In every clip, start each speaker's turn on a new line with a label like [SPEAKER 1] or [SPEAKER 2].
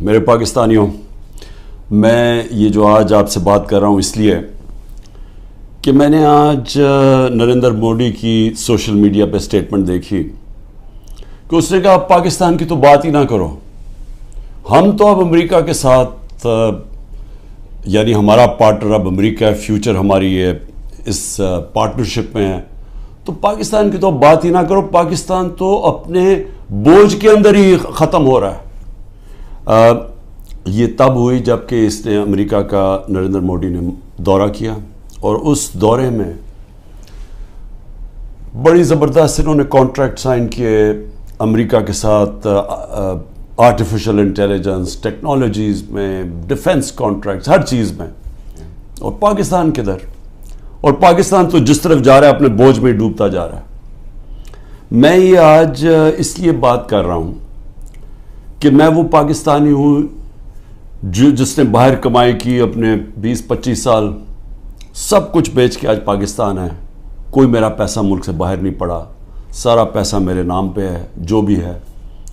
[SPEAKER 1] میرے پاکستانیوں، میں یہ جو آج آپ سے بات کر رہا ہوں اس لیے کہ میں نے آج نریندر مودی کی سوشل میڈیا پہ سٹیٹمنٹ دیکھی کہ اس نے کہا پاکستان کی تو بات ہی نہ کرو، ہم تو اب امریکہ کے ساتھ یعنی ہمارا پارٹنر اب امریکہ ہے، فیوچر ہماری ہے اس پارٹنرشپ میں ہے، تو پاکستان کی تو اب بات ہی نہ کرو، پاکستان تو اپنے بوجھ کے اندر ہی ختم ہو رہا ہے۔ یہ تب ہوئی جب کہ اس نے امریکہ کا نریندر مودی نے دورہ کیا، اور اس دورے میں بڑی زبردست انہوں نے کانٹریکٹ سائن کیے امریکہ کے ساتھ، آرٹیفیشل انٹیلیجنس، ٹیکنالوجیز میں، ڈیفنس کانٹریکٹس، ہر چیز میں۔ اور پاکستان کدھر؟ اور پاکستان تو جس طرف جا رہا ہے اپنے بوجھ میں ڈوبتا جا رہا ہے۔ میں یہ آج اس لیے بات کر رہا ہوں کہ میں وہ پاکستانی ہوں جس نے باہر کمائی کی اپنے 20-25 سال، سب کچھ بیچ کے آج پاکستان ہے، کوئی میرا پیسہ ملک سے باہر نہیں پڑا، سارا پیسہ میرے نام پہ ہے، جو بھی ہے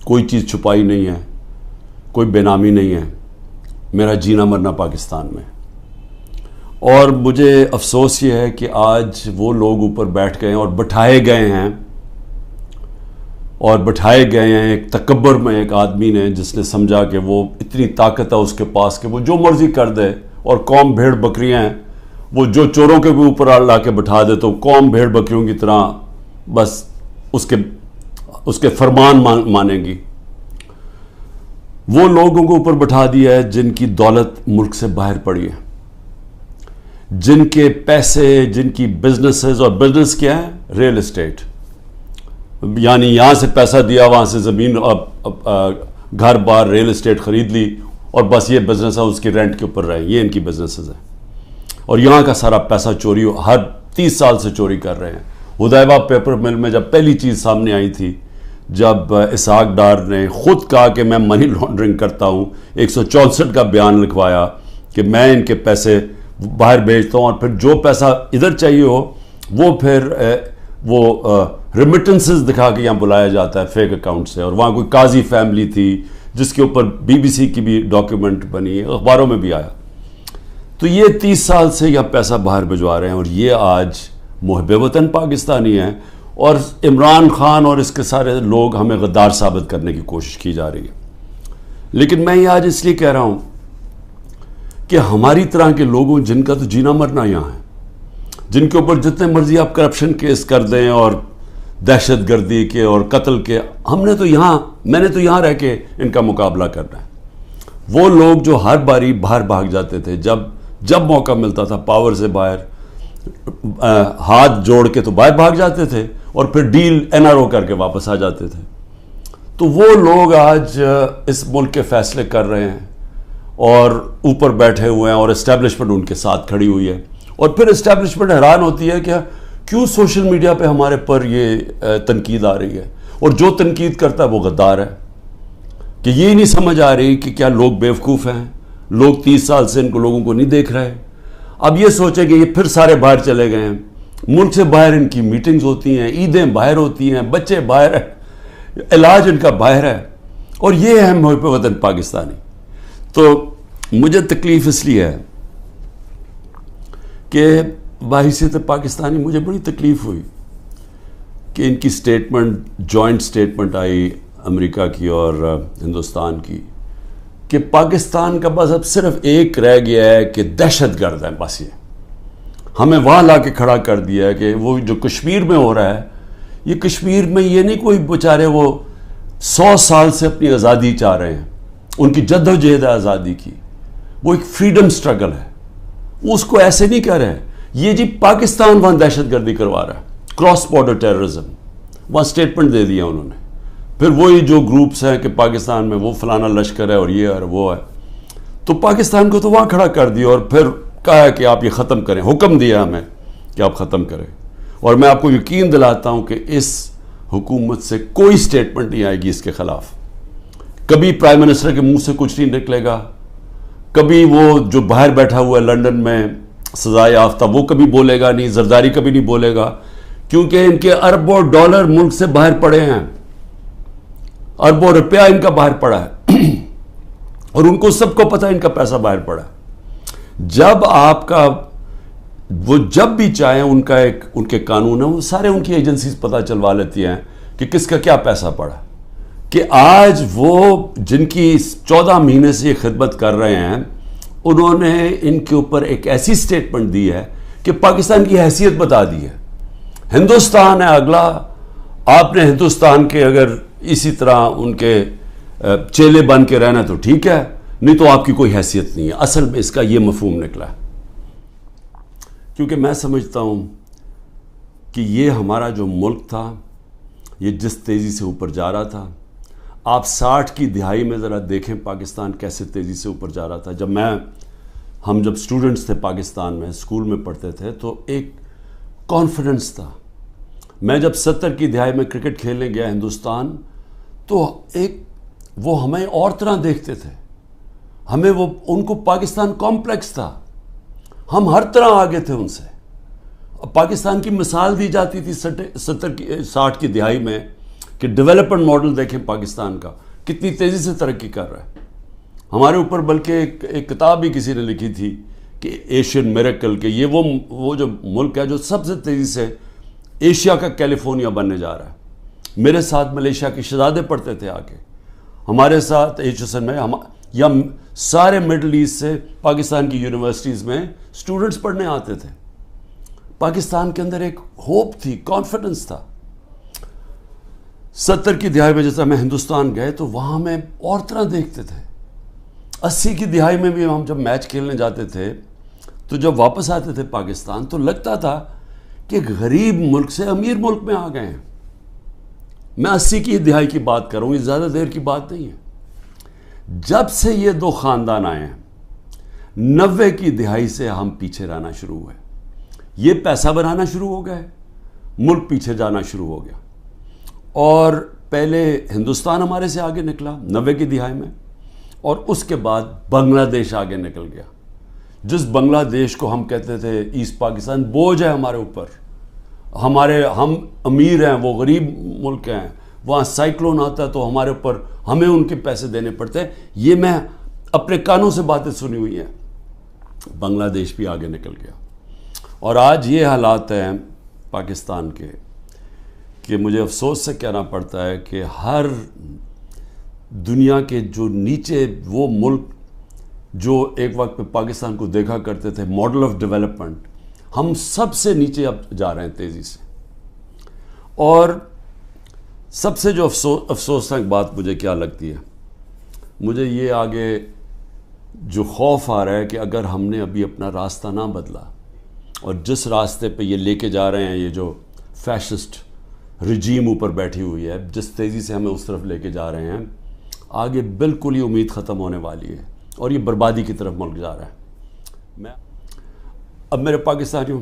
[SPEAKER 1] کوئی چیز چھپائی نہیں ہے، کوئی بے نامی نہیں ہے، میرا جینا مرنا پاکستان میں۔ اور مجھے افسوس یہ ہے کہ آج وہ لوگ اوپر بیٹھ گئے ہیں اور بٹھائے گئے ہیں ایک تکبر میں ایک آدمی نے، جس نے سمجھا کہ وہ اتنی طاقت ہے اس کے پاس کہ وہ جو مرضی کر دے، اور قوم بھیڑ بکریاں ہیں، وہ جو چوروں کے بھی اوپر لا کے بٹھا دے تو قوم بھیڑ بکریوں کی طرح بس اس کے فرمان مانیں گی۔ وہ لوگوں کو اوپر بٹھا دیا ہے جن کی دولت ملک سے باہر پڑی ہے، جن کے پیسے، جن کی بزنسز، اور بزنس کیا ہے؟ ریل اسٹیٹ، یعنی یہاں سے پیسہ دیا، وہاں سے زمین، گھر بار، ریل اسٹیٹ خرید لی، اور بس یہ بزنس ہے، اس کی رینٹ کے اوپر رہے، یہ ان کی بزنسز ہیں۔ اور یہاں کا سارا پیسہ چوری ہر 30 سال سے چوری کر رہے ہیں۔ ہدیبہ پیپر مل میں جب پہلی چیز سامنے آئی تھی، جب اسحاق ڈار نے خود کہا کہ میں منی لانڈرنگ کرتا ہوں، 164 کا بیان لکھوایا کہ میں ان کے پیسے باہر بھیجتا ہوں، اور پھر جو پیسہ ادھر چاہیے ہو وہ پھر وہ ریمیٹنسز دکھا کے یہاں بلایا جاتا ہے فیک اکاؤنٹ سے۔ اور وہاں کوئی قاضی فیملی تھی جس کے اوپر BBC کی بھی ڈاکیومنٹ بنی ہے، اخباروں میں بھی آیا۔ تو یہ 30 سال سے یہ پیسہ باہر بھجوا رہے ہیں، اور یہ آج محب وطن پاکستانی ہیں، اور عمران خان اور اس کے سارے لوگ ہمیں غدار ثابت کرنے کی کوشش کی جا رہی ہے۔ لیکن میں یہ آج اس لیے کہہ رہا ہوں کہ ہماری طرح کے لوگوں جن کا تو جینا مرنا یہاں ہے، جن کے اوپر جتنے مرضی آپ کرپشن کیس کر دیں اور دہشت گردی کے اور قتل کے، میں نے تو یہاں رہ کے ان کا مقابلہ کرنا ہے۔ وہ لوگ جو ہر باری باہر بھاگ جاتے تھے، جب موقع ملتا تھا پاور سے باہر ہاتھ جوڑ کے تو باہر بھاگ جاتے تھے، اور پھر ڈیل NRO کر کے واپس آ جاتے تھے۔ تو وہ لوگ آج اس ملک کے فیصلے کر رہے ہیں، اور اوپر بیٹھے ہوئے ہیں، اور اسٹیبلشمنٹ ان کے ساتھ کھڑی ہوئی ہے۔ اور پھر اسٹیبلشمنٹ حیران ہوتی ہے کہ کیوں سوشل میڈیا پہ ہمارے پر یہ تنقید آ رہی ہے، اور جو تنقید کرتا ہے وہ غدار ہے، کہ یہ نہیں سمجھ آ رہی کہ کیا لوگ بیوقوف ہیں، لوگ 30 سال سے ان کو لوگوں کو نہیں دیکھ رہے۔ اب یہ سوچیں کہ یہ پھر سارے باہر چلے گئے ہیں، ملک سے باہر ان کی میٹنگز ہوتی ہیں، عیدیں باہر ہوتی ہیں، بچے باہر ہیں، علاج ان کا باہر ہے، اور یہ ہے محب وطن پاکستانی۔ تو مجھے تکلیف اس لیے ہے کہ بحیثیت پاکستانی مجھے بڑی تکلیف ہوئی کہ ان کی جوائنٹ سٹیٹمنٹ آئی امریکہ کی اور ہندوستان کی، کہ پاکستان کا بس اب صرف ایک رہ گیا ہے کہ دہشت گرد ہے، بس یہ ہمیں وہاں لا کے کھڑا کر دیا ہے کہ وہ جو کشمیر میں ہو رہا ہے، یہ کشمیر میں یہ نہیں کوئی بیچارے وہ 100 سال سے اپنی آزادی چاہ رہے ہیں، ان کی جد و جہد ہے آزادی کی، وہ ایک فریڈم سٹرگل ہے، وہ اس کو ایسے نہیں کہہ رہے۔ یہ جی پاکستان وہاں دہشت گردی کروا رہا ہے، کراس بارڈر ٹیررزم، وہاں سٹیٹمنٹ دے دیا انہوں نے۔ پھر وہی جو گروپس ہیں کہ پاکستان میں وہ فلانا لشکر ہے اور یہ ہے اور وہ ہے، تو پاکستان کو تو وہاں کھڑا کر دیا، اور پھر کہا کہ آپ یہ ختم کریں، حکم دیا ہمیں کہ آپ ختم کریں۔ اور میں آپ کو یقین دلاتا ہوں کہ اس حکومت سے کوئی سٹیٹمنٹ نہیں آئے گی اس کے خلاف، کبھی پرائم منسٹر کے منہ سے کچھ نہیں نکلے گا، کبھی وہ جو باہر بیٹھا ہوا ہے لنڈن میں سزا یافتہ وہ کبھی بولے گا نہیں، زرداری کبھی نہیں بولے گا، کیونکہ ان کے اربوں ڈالر ملک سے باہر پڑے ہیں، اربوں روپیہ ان کا باہر پڑا ہے۔ اور ان کو سب کو پتہ ہے ان کا پیسہ باہر پڑا ہے. جب آپ کا وہ جب بھی چاہیں ان کے قانون ہے وہ سارے ان کی ایجنسیز پتہ چلوا لیتی ہیں کہ کس کا کیا پیسہ پڑا. کہ آج وہ جن کی 14 مہینے سے یہ خدمت کر رہے ہیں انہوں نے ان کے اوپر ایک ایسی سٹیٹمنٹ دی ہے کہ پاکستان کی حیثیت بتا دی ہے. ہندوستان ہے اگلا, آپ نے ہندوستان کے اگر اسی طرح ان کے چیلے بن کے رہنا تو ٹھیک ہے, نہیں تو آپ کی کوئی حیثیت نہیں ہے. اصل میں اس کا یہ مفہوم نکلا ہے. کیونکہ میں سمجھتا ہوں کہ یہ ہمارا جو ملک تھا یہ جس تیزی سے اوپر جا رہا تھا, آپ 60 کی دہائی میں ذرا دیکھیں پاکستان کیسے تیزی سے اوپر جا رہا تھا. ہم جب اسٹوڈنٹس تھے پاکستان میں, اسکول میں پڑھتے تھے, تو ایک کانفیڈنس تھا. میں جب 70 کی دہائی میں کرکٹ کھیلنے گیا ہندوستان, تو وہ ہمیں اور طرح دیکھتے تھے. ان کو پاکستان کمپلیکس تھا, ہم ہر طرح آگے تھے ان سے. پاکستان کی مثال دی جاتی تھی 60 کی دہائی میں کہ ڈیولپمنٹ ماڈل دیکھیں پاکستان کا کتنی تیزی سے ترقی کر رہا ہے. ہمارے اوپر بلکہ ایک کتاب بھی کسی نے لکھی تھی کہ ایشین میریکل, کہ یہ وہ جو ملک ہے جو سب سے تیزی سے ایشیا کا کیلیفورنیا بننے جا رہا ہے. میرے ساتھ ملیشیا کے شہزادے پڑھتے تھے آگے ہمارے ساتھ HSN میں, یا سارے مڈل ایسٹ سے پاکستان کی یونیورسٹیز میں اسٹوڈنٹس پڑھنے آتے تھے. پاکستان کے اندر ایک ہوپ تھی, کانفیڈنس تھا. 70 کی دہائی میں جیسا میں ہندوستان گئے تو وہاں میں اور طرح دیکھتے تھے. 80 کی دہائی میں بھی ہم جب میچ کھیلنے جاتے تھے تو جب واپس آتے تھے پاکستان تو لگتا تھا کہ غریب ملک سے امیر ملک میں آ گئے ہیں. میں 80 کی دہائی کی بات کر رہا ہوں, یہ زیادہ دیر کی بات نہیں ہے. جب سے یہ دو خاندان آئے ہیں 90 کی دہائی سے ہم پیچھے رہنا شروع ہوئے. یہ پیسہ بنانا شروع ہو گئے, ملک پیچھے جانا شروع ہو گیا. اور پہلے ہندوستان ہمارے سے آگے نکلا 90 کی دہائی میں, اور اس کے بعد بنگلہ دیش آگے نکل گیا. جس بنگلہ دیش کو ہم کہتے تھے ایسٹ پاکستان, بوجھ ہے ہمارے اوپر, ہم امیر ہیں وہ غریب ملک ہیں, وہاں سائیکلون آتا ہے تو ہمارے اوپر ہمیں ان کے پیسے دینے پڑتے ہیں. یہ میں اپنے کانوں سے باتیں سنی ہوئی ہیں. بنگلہ دیش بھی آگے نکل گیا. اور آج یہ حالات ہیں پاکستان کے کہ مجھے افسوس سے کہنا پڑتا ہے کہ ہر دنیا کے جو نیچے وہ ملک جو ایک وقت پہ پاکستان کو دیکھا کرتے تھے ماڈل آف ڈیولپمنٹ, ہم سب سے نیچے اب جا رہے ہیں تیزی سے. اور سب سے جو افسوسناک بات مجھے کیا لگتی ہے, مجھے یہ آگے جو خوف آ رہا ہے کہ اگر ہم نے ابھی اپنا راستہ نہ بدلا اور جس راستے پہ یہ لے کے جا رہے ہیں, یہ جو فیشسٹ رجیم اوپر بیٹھی ہوئی ہے, جس تیزی سے ہمیں اس طرف لے کے جا رہے ہیں, آگے بالکل ہی امید ختم ہونے والی ہے اور یہ بربادی کی طرف ملک جا رہا ہے. اب میرے پاکستانیوں,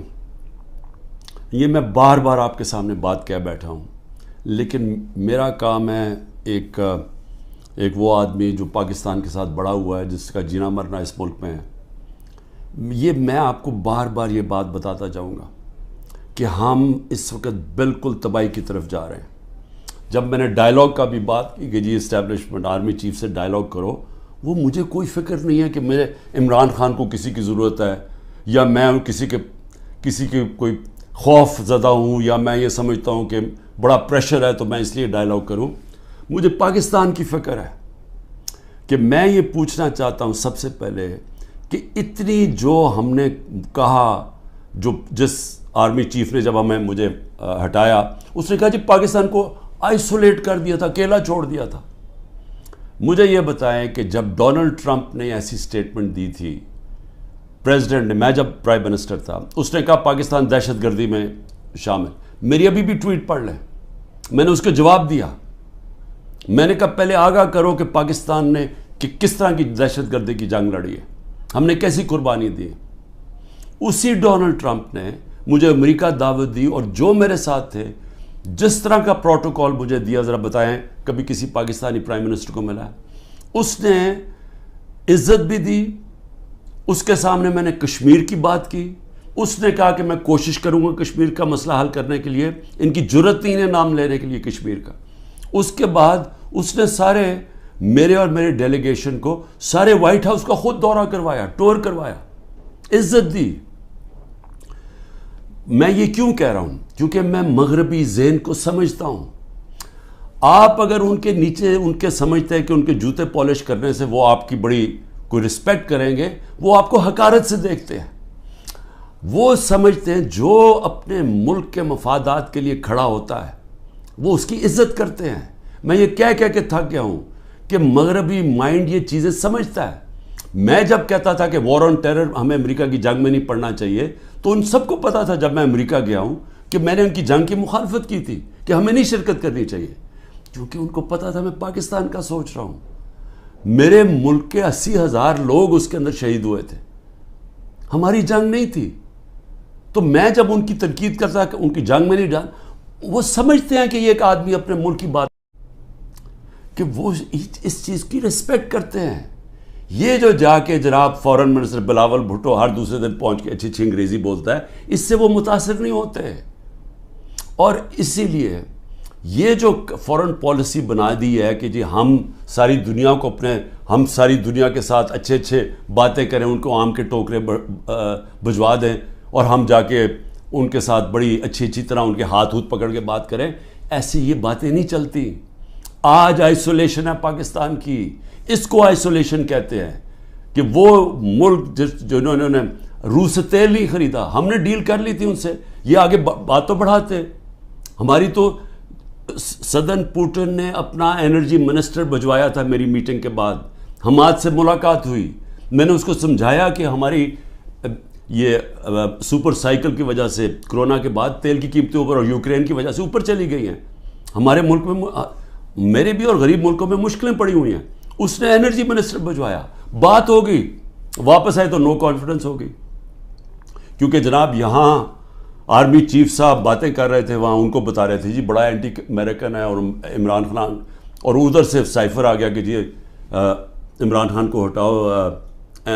[SPEAKER 1] یہ میں بار بار آپ کے سامنے بات کہہ بیٹھا ہوں, لیکن میرا کام ہے ایک وہ آدمی جو پاکستان کے ساتھ بڑا ہوا ہے, جس کا جینا مرنا اس ملک میں ہے, یہ میں آپ کو بار بار یہ بات بتاتا جاؤں گا کہ ہم اس وقت بالکل تباہی کی طرف جا رہے ہیں. جب میں نے ڈائلاگ کا بھی بات کی کہ جی اسٹیبلشمنٹ آرمی چیف سے ڈائلاگ کرو, وہ مجھے کوئی فکر نہیں ہے کہ میرے عمران خان کو کسی کی ضرورت ہے, یا میں کسی کے کوئی خوف زدہ ہوں, یا میں یہ سمجھتا ہوں کہ بڑا پریشر ہے تو میں اس لیے ڈائلاگ کروں. مجھے پاکستان کی فکر ہے کہ میں یہ پوچھنا چاہتا ہوں سب سے پہلے کہ اتنی جو ہم نے کہا, جس آرمی چیف نے جب مجھے ہٹایا, اس نے کہا جی پاکستان کو آئسولیٹ کر دیا تھا, اکیلا چھوڑ دیا تھا. مجھے یہ بتائیں کہ جب ڈونلڈ ٹرمپ نے ایسی سٹیٹمنٹ دی تھی, پریزیڈنٹ نے, میں جب پرائم منسٹر تھا, اس نے کہا پاکستان دہشت گردی میں شامل. میری ابھی بھی ٹویٹ پڑھ لیں, میں نے اس کو جواب دیا. میں نے کہا پہلے آگاہ کرو کہ پاکستان نے کس طرح کی دہشت گردی کی جنگ لڑی ہے, ہم نے کیسی قربانی دی. اسی ڈونلڈ ٹرمپ نے مجھے امریکہ دعوت دی, اور جو میرے ساتھ تھے, جس طرح کا پروٹوکول مجھے دیا, ذرا بتائیں کبھی کسی پاکستانی پرائم منسٹر کو ملا ہے. اس نے عزت بھی دی, اس کے سامنے میں نے کشمیر کی بات کی, اس نے کہا کہ میں کوشش کروں گا کشمیر کا مسئلہ حل کرنے کے لیے, ان کی جرت نہیں ہے نام لینے کے لیے کشمیر کا. اس کے بعد اس نے سارے میرے اور میرے ڈیلیگیشن کو سارے وائٹ ہاؤس کا خود دورہ کروایا، ٹور کروایا، عزت دی۔ میں یہ کیوں کہہ رہا ہوں؟ کیونکہ میں مغربی ذہن کو سمجھتا ہوں۔ آپ اگر ان کے نیچے ان کے سمجھتے ہیں کہ ان کے جوتے پالش کرنے سے وہ آپ کی بڑی کوئی رسپیکٹ کریں گے، وہ آپ کو حقارت سے دیکھتے ہیں۔ وہ سمجھتے ہیں جو اپنے ملک کے مفادات کے لیے کھڑا ہوتا ہے وہ اس کی عزت کرتے ہیں۔ میں یہ کہہ کے تھک گیا ہوں کہ مغربی مائنڈ یہ چیزیں سمجھتا ہے۔ میں جب کہتا تھا کہ وار آن ٹیرر ہمیں امریکہ کی جنگ میں نہیں پڑھنا چاہیے، تو ان سب کو پتا تھا جب میں امریکہ گیا ہوں کہ میں نے ان کی جنگ کی مخالفت کی تھی کہ ہمیں نہیں شرکت کرنی چاہیے، کیونکہ ان کو پتا تھا میں پاکستان کا سوچ رہا ہوں۔ میرے ملک کے 80,000 لوگ اس کے اندر شہید ہوئے تھے، ہماری جنگ نہیں تھی۔ تو میں جب ان کی تنقید کرتا کہ ان کی جنگ میں نہیں ڈال، وہ سمجھتے ہیں کہ یہ ایک آدمی اپنے ملک کی بات، کہ وہ اس چیز کی رسپیکٹ کرتے ہیں۔ یہ جو جا کے جناب فورن منسٹر بلاول بھٹو ہر دوسرے دن پہنچ کے اچھی اچھی انگریزی بولتا ہے، اس سے وہ متاثر نہیں ہوتے۔ اور اسی لیے یہ جو فورن پالیسی بنا دی ہے کہ جی ہم ساری دنیا کو ہم ساری دنیا کے ساتھ اچھے اچھے باتیں کریں، ان کو آم کے ٹوکرے بھجوا دیں اور ہم جا کے ان کے ساتھ بڑی اچھی طرح ان کے ہاتھ پکڑ کے بات کریں، ایسی یہ باتیں نہیں چلتی۔ آج آئسولیشن ہے پاکستان کی، اس کو آئسولیشن کہتے ہیں کہ وہ ملک جنہوں نے روس سے تیل نہیں خریدا، ہم نے ڈیل کر لی تھی ان سے، یہ آگے بات تو بڑھاتے۔ ہماری تو صدر پوٹن نے اپنا انرجی منسٹر بھجوایا تھا میری میٹنگ کے بعد، حماد سے ملاقات ہوئی، میں نے اس کو سمجھایا کہ ہماری یہ سپر سائیکل کی وجہ سے کرونا کے بعد تیل کی قیمتیں اوپر اور یوکرین کی وجہ سے اوپر چلی گئی ہیں، ہمارے ملک میں، میرے بھی اور غریب ملکوں میں مشکلیں پڑی ہوئی ہیں۔ اس نے انرجی منسٹر بھجوایا، بات ہو گئی، واپس آئے تو نو کانفیڈنس ہو گئی، کیونکہ جناب یہاں آرمی چیف صاحب باتیں کر رہے تھے، وہاں ان کو بتا رہے تھے جی بڑا اینٹی امریکن ہے اور عمران خان، اور ادھر سے سائفر آ گیا کہ جی عمران خان کو ہٹاؤ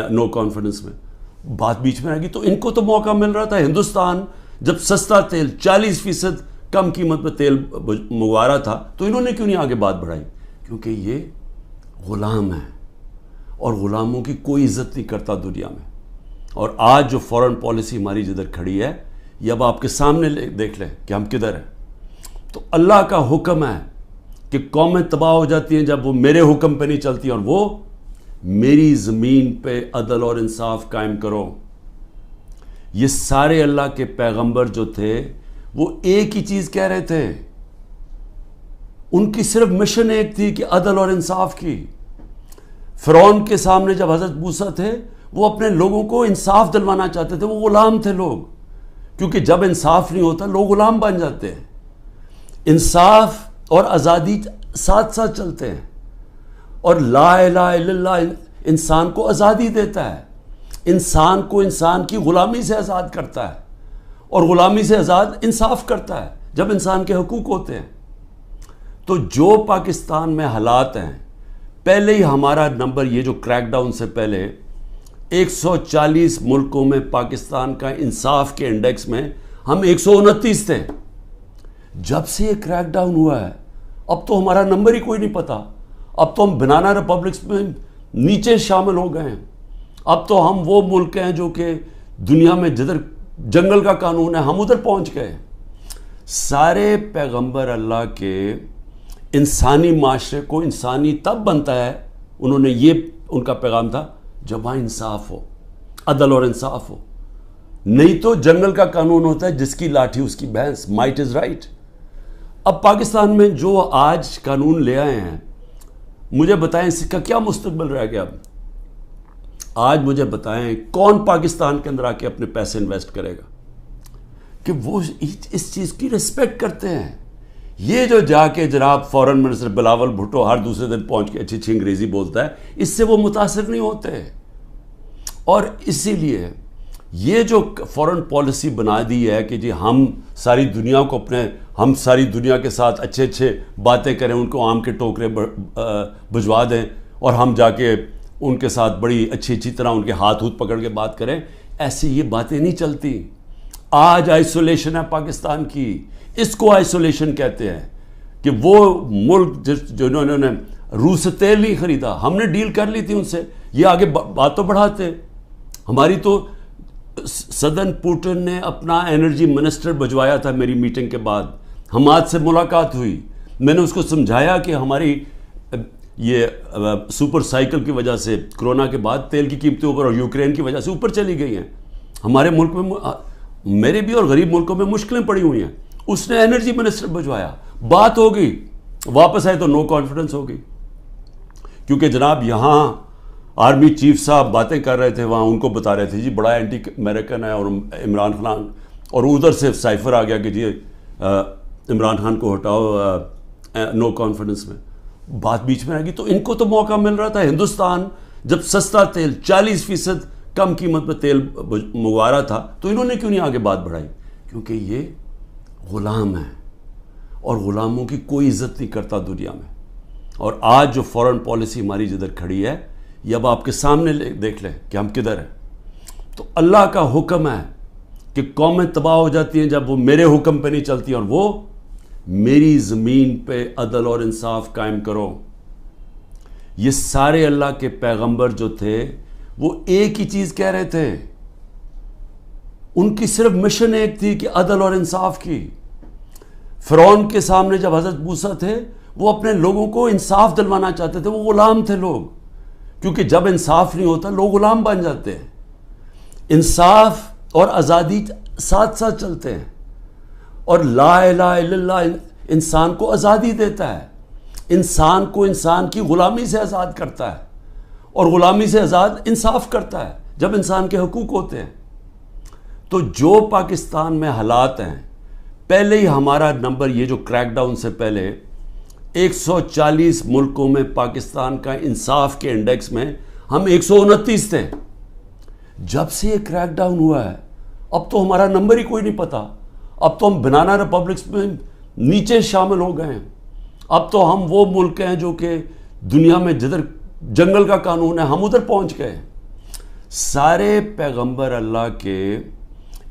[SPEAKER 1] نو کانفیڈنس میں، بات بیچ میں آ گئی۔ تو ان کو تو موقع مل رہا تھا، ہندوستان جب سستا تیل 40% کم قیمت پہ تیل منگوا رہا تھا، تو انہوں نے کیوں نہیں آگے بات بڑھائی؟ کیونکہ یہ غلام ہیں اور غلاموں کی کوئی عزت نہیں کرتا دنیا میں۔ اور آج جو فورن پالیسی ہماری جدھر کھڑی ہے، یہ اب آپ کے سامنے دیکھ لیں کہ ہم کدھر ہیں۔ تو اللہ کا حکم ہے کہ قومیں تباہ ہو جاتی ہیں جب وہ میرے حکم پہ نہیں چلتی، اور وہ میری زمین پہ عدل اور انصاف قائم کرو۔ یہ سارے اللہ کے پیغمبر جو تھے وہ ایک ہی چیز کہہ رہے تھے، ان کی صرف مشن ایک تھی کہ عدل اور انصاف کی۔ فرعون کے سامنے جب حضرت موسیٰ تھے، وہ اپنے لوگوں کو انصاف دلوانا چاہتے تھے، وہ غلام تھے لوگ، کیونکہ جب انصاف نہیں ہوتا لوگ غلام بن جاتے ہیں۔ انصاف اور آزادی ساتھ ساتھ چلتے ہیں، اور لا الہ الا اللہ انسان کو آزادی دیتا ہے، انسان کو انسان کی غلامی سے آزاد کرتا ہے، اور غلامی سے آزاد انصاف کرتا ہے جب انسان کے حقوق ہوتے ہیں۔ تو جو پاکستان میں حالات ہیں، پہلے ہی ہمارا نمبر، یہ جو کریک ڈاؤن سے پہلے 140 ملکوں میں پاکستان کا انصاف کے انڈیکس میں ہم 129 تھے۔ جب سے یہ کریک ڈاؤن ہوا ہے، اب تو ہمارا نمبر ہی کوئی نہیں پتا، اب تو ہم بنانا ریپبلکس میں نیچے شامل ہو گئے ہیں۔ اب تو ہم وہ ملک ہیں جو کہ دنیا میں جدھر جنگل کا قانون ہے، ہم ادھر پہنچ گئے۔ سارے پیغمبر اللہ کے انسانی معاشرے کو انسانی تب بنتا ہے، انہوں نے یہ ان کا پیغام تھا جب وہاں انصاف ہو، عدل اور انصاف ہو، نہیں تو جنگل کا قانون ہوتا ہے جس کی لاٹھی اس کی بھینس، مائٹ از رائٹ۔ اب پاکستان میں جو آج قانون لے آئے ہیں، مجھے بتائیں اس کا کیا مستقبل رہ گیا؟ اب آج مجھے بتائیں کون پاکستان کے اندر آ کے اپنے پیسے انویسٹ کرے گا؟ کہ وہ اس چیز کی رسپیکٹ کرتے ہیں۔ یہ جو جا کے جناب فورن منسٹر بلاول بھٹو ہر دوسرے دن پہنچ کے اچھی اچھی انگریزی بولتا ہے، اس سے وہ متاثر نہیں ہوتے۔ اور اسی لیے یہ جو فورن پالیسی بنا دی ہے کہ جی ہم ساری دنیا کو ہم ساری دنیا کے ساتھ اچھے اچھے باتیں کریں، ان کو آم کے ٹوکرے بھجوا دیں، اور ہم جا کے ان کے ساتھ بڑی اچھی طرح ان کے ہاتھ پکڑ کے بات کریں، ایسی یہ باتیں نہیں چلتی۔ آج آئسولیشن ہے پاکستان کی، اس کو آئسولیشن کہتے ہیں کہ وہ ملک جو انہوں نے روس سے تیل نہیں خریدا، ہم نے ڈیل کر لی تھی ان سے، یہ آگے بات تو بڑھاتے. ہماری تو صدر پوٹن نے اپنا انرجی منسٹر بھجوایا تھا میری میٹنگ کے بعد. حماد سے ملاقات ہوئی، میں نے اس کو سمجھایا کہ ہماری یہ سپر سائیکل کی وجہ سے کرونا کے بعد تیل کی قیمتیں اوپر اور یوکرین کی وجہ سے اوپر چلی گئی ہیں. ہمارے ملک میں، میرے بھی اور غریب ملکوں میں مشکلیں پڑی ہوئی ہیں. اس نے انرجی منسٹر بھجوایا، بات ہو گئی، واپس آئے تو نو کانفیڈنس ہو گئی. کیونکہ جناب یہاں آرمی چیف صاحب باتیں کر رہے تھے، وہاں ان کو بتا رہے تھے جی بڑا اینٹی امریکن ہے اور عمران خان، اور ادھر سے سائفر آ گیا کہ جی عمران خان کو ہٹاؤ نو کانفیڈنس میں. بات بیچ میں آ گئی. تو ان کو تو موقع مل رہا تھا. ہندوستان جب سستا تیل 40% کم قیمت پہ تیل منگوا رہا تھا تو انہوں نے کیوں نہیں آگے بات بڑھائی؟ کیونکہ یہ غلام ہیں اور غلاموں کی کوئی عزت نہیں کرتا دنیا میں. اور آج جو فورن پالیسی ہماری جدھر کھڑی ہے، یہ اب آپ کے سامنے دیکھ لیں کہ ہم کدھر ہیں. تو اللہ کا حکم ہے کہ قومیں تباہ ہو جاتی ہیں جب وہ میرے حکم پہ نہیں چلتی، اور وہ میری زمین پہ عدل اور انصاف قائم کرو. یہ سارے اللہ کے پیغمبر جو تھے وہ ایک ہی چیز کہہ رہے تھے، ان کی صرف مشن ایک تھی کہ عدل اور انصاف کی. فرعون کے سامنے جب حضرت موسیٰ تھے وہ اپنے لوگوں کو انصاف دلوانا چاہتے تھے، وہ غلام تھے لوگ، کیونکہ جب انصاف نہیں ہوتا لوگ غلام بن جاتے ہیں. انصاف اور آزادی ساتھ ساتھ چلتے ہیں، اور لا الہ الا اللہ انسان کو آزادی دیتا ہے، انسان کو انسان کی غلامی سے آزاد کرتا ہے، اور غلامی سے آزاد انصاف کرتا ہے جب انسان کے حقوق ہوتے ہیں. تو جو پاکستان میں حالات ہیں، پہلے ہی ہمارا نمبر، یہ جو کریک ڈاؤن سے پہلے 140 ملکوں میں پاکستان کا انصاف کے انڈیکس میں ہم 129 تھے. جب سے یہ کریک ڈاؤن ہوا ہے اب تو ہمارا نمبر ہی کوئی نہیں پتا. اب تو ہم بنانا ریپبلکس میں نیچے شامل ہو گئے ہیں. اب تو ہم وہ ملک ہیں جو کہ دنیا میں جدھر جنگل کا قانون ہے ہم ادھر پہنچ گئے. سارے پیغمبر اللہ کے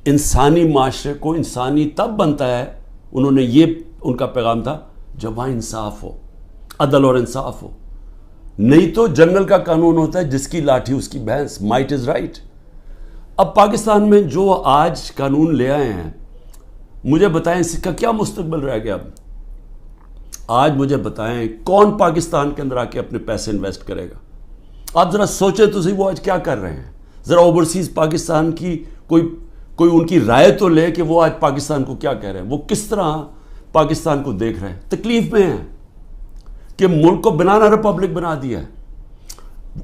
[SPEAKER 1] انسانی معاشرے کو انسانی تب بنتا ہے، انہوں نے یہ ان کا پیغام تھا جب وہاں انصاف ہو، عدل اور انصاف ہو. نہیں تو جنگل کا قانون ہوتا ہے جس کی لاٹھی اس کی بھینس، مائٹ از رائٹ. اب پاکستان میں جو آج قانون لے آئے ہیں، مجھے بتائیں اس کا کیا مستقبل رہ گیا؟ آج مجھے بتائیں کون پاکستان کے اندر آ کے اپنے پیسے انویسٹ کرے گا؟ آپ ذرا سوچیں تو صحیح وہ آج کیا کر رہے ہیں. ذرا اوورسیز پاکستان کی کوئی ان کی رائے تو لے کہ وہ آج پاکستان کو کیا کہہ رہے ہیں، وہ کس طرح پاکستان کو دیکھ رہے ہیں. تکلیف میں ہیں کہ ملک کو بنانا ریپبلک بنا دیا ہے.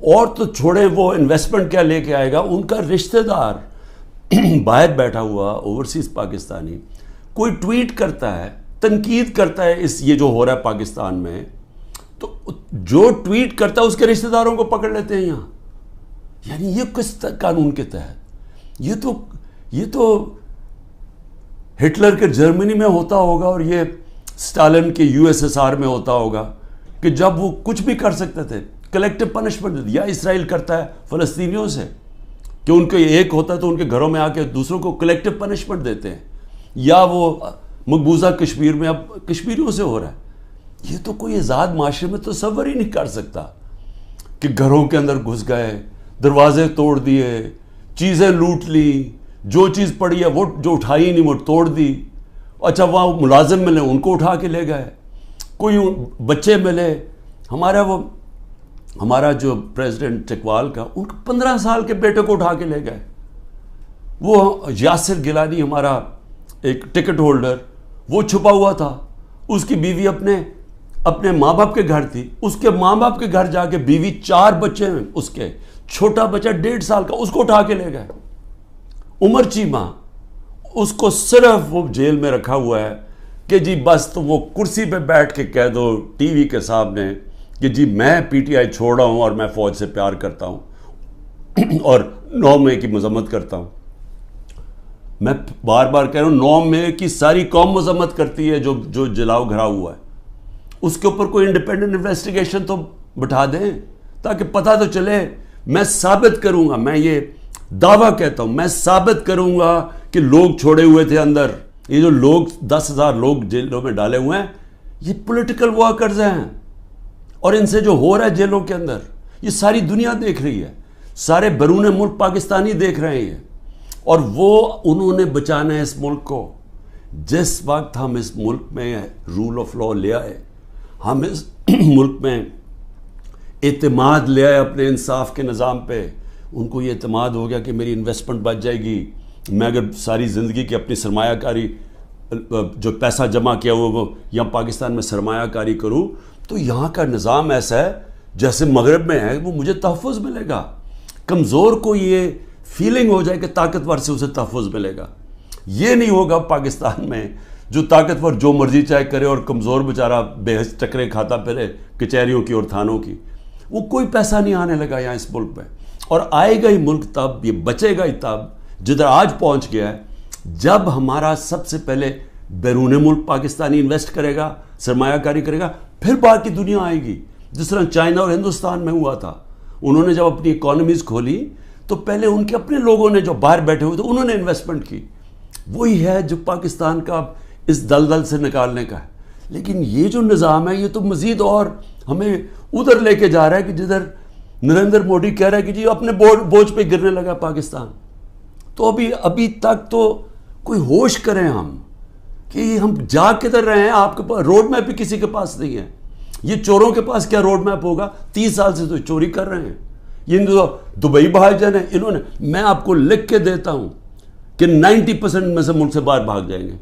[SPEAKER 1] اور تو چھوڑیں وہ انویسٹمنٹ کیا لے کے آئے گا، ان کا رشتہ دار باہر بیٹھا ہوا اوورسیز پاکستانی کوئی ٹویٹ کرتا ہے، تنقید کرتا ہے یہ جو ہو رہا ہے پاکستان میں، تو جو ٹویٹ کرتا ہے اس کے رشتہ داروں کو پکڑ لیتے ہیں یہاں. یعنی یہ کس قانون کے تحت؟ یہ تو ہٹلر کے جرمنی میں ہوتا ہوگا اور یہ اسٹالن کے USSR میں ہوتا ہوگا کہ جب وہ کچھ بھی کر سکتے تھے، کلیکٹیو پنشمنٹ. یا اسرائیل کرتا ہے فلسطینیوں سے کہ ان کو ایک ہوتا ہے تو ان کے گھروں میں آ کے دوسروں کو کلیکٹیو پنشمنٹ دیتے ہیں. یا وہ مقبوضہ کشمیر میں اب کشمیریوں سے ہو رہا ہے. یہ تو کوئی آزاد معاشرے میں تصور ہی نہیں کر سکتا کہ گھروں کے اندر گھس گئے، دروازے توڑ دیے، چیزیں لوٹ لی، جو چیز پڑی ہے وہ جو اٹھائی نہیں وہ توڑ دی. اچھا وہاں ملازم ملے ان کو اٹھا کے لے گئے، کوئی بچے ملے. ہمارا جو پریزیڈنٹ اقبال کا، ان کو 15 سال کے بیٹے کو اٹھا کے لے گئے. وہ یاسر گیلانی ہمارا ایک ٹکٹ ہولڈر، وہ چھپا ہوا تھا، اس کی بیوی اپنے ماں باپ کے گھر تھی، اس کے ماں باپ کے گھر جا کے بیوی 4 بچے ہیں اس کے، چھوٹا بچہ 1.5 سال کا، اس کو اٹھا کے لے گئے. عمر چیمہ، اس کو صرف وہ جیل میں رکھا ہوا ہے کہ جی بس تو وہ کرسی پہ بیٹھ کے کہہ دو ٹی وی کے سامنے کہ جی میں PTI چھوڑ رہا ہوں اور میں فوج سے پیار کرتا ہوں اور 9 مئی کی مذمت کرتا ہوں. میں بار بار کہہ رہا ہوں 9 مئی کی ساری قوم مذمت کرتی ہے جو جلاؤ گھرا ہوا ہے. اس کے اوپر کوئی انڈیپینڈنٹ انویسٹیگیشن تو بٹھا دیں تاکہ پتہ تو چلے. میں ثابت کروں گا، میں یہ دعویٰ کہتا ہوں، میں ثابت کروں گا کہ لوگ چھوڑے ہوئے تھے اندر. یہ جو لوگ 10,000 لوگ جیلوں میں ڈالے ہوئے ہیں، یہ پولیٹیکل ورکرز ہیں، اور ان سے جو ہو رہا ہے جیلوں کے اندر یہ ساری دنیا دیکھ رہی ہے، سارے بیرون ملک پاکستانی دیکھ رہے ہیں، اور وہ انہوں نے بچانا ہے اس ملک کو۔ جس وقت ہم اس ملک میں رول آف لا لے آئے، ہم اس ملک میں اعتماد لے آئے اپنے انصاف کے نظام پہ، ان کو یہ اعتماد ہو گیا کہ میری انویسٹمنٹ بچ جائے گی، میں اگر ساری زندگی کی اپنی سرمایہ کاری جو پیسہ جمع کیا وہ یہاں پاکستان میں سرمایہ کاری کروں تو یہاں کا نظام ایسا ہے جیسے مغرب میں ہے، وہ مجھے تحفظ ملے گا۔ کمزور کو یہ فیلنگ ہو جائے کہ طاقتور سے اسے تحفظ ملے گا، یہ نہیں ہوگا پاکستان میں۔ جو طاقتور جو مرضی چاہے کرے اور کمزور بیچارہ بے حس ٹکرے کھاتا پھرے کچہریوں کی اور تھانوں کی، وہ کوئی پیسہ نہیں آنے لگا یہاں اس ملک میں، اور آئے گا ہی ملک تب، یہ بچے گا ہی تب جدھر آج پہنچ گیا ہے، جب ہمارا سب سے پہلے بیرون ملک پاکستانی انویسٹ کرے گا، سرمایہ کاری کرے گا، پھر باقی دنیا آئے گی۔ جس طرح چائنا اور ہندوستان میں ہوا تھا، انہوں نے جب اپنی اکانومیز کھولی تو پہلے ان کے اپنے لوگوں نے جو باہر بیٹھے ہوئے تھے انہوں نے انویسٹمنٹ کی۔ وہی ہے جو پاکستان کا اس دلدل سے نکالنے کا ہے۔ لیکن یہ جو نظام ہے یہ تو مزید اور ہمیں ادھر لے کے جا رہا ہے کہ جدھر نریندر مودی کہہ رہا ہے کہ جی اپنے بوجھ پہ گرنے لگا پاکستان۔ تو ابھی تک تو کوئی ہوش کریں ہم کہ ہم جا کدھر رہے ہیں۔ آپ کے پاس روڈ میپ بھی کسی کے پاس نہیں ہے۔ یہ چوروں کے پاس کیا روڈ میپ ہوگا؟ 30 سال سے تو چوری کر رہے ہیں یہ دبئی بھاگ جانے انہوں نے۔ میں آپ کو لکھ کے دیتا ہوں کہ 90% میں سے ملک سے باہر بھاگ جائیں گے۔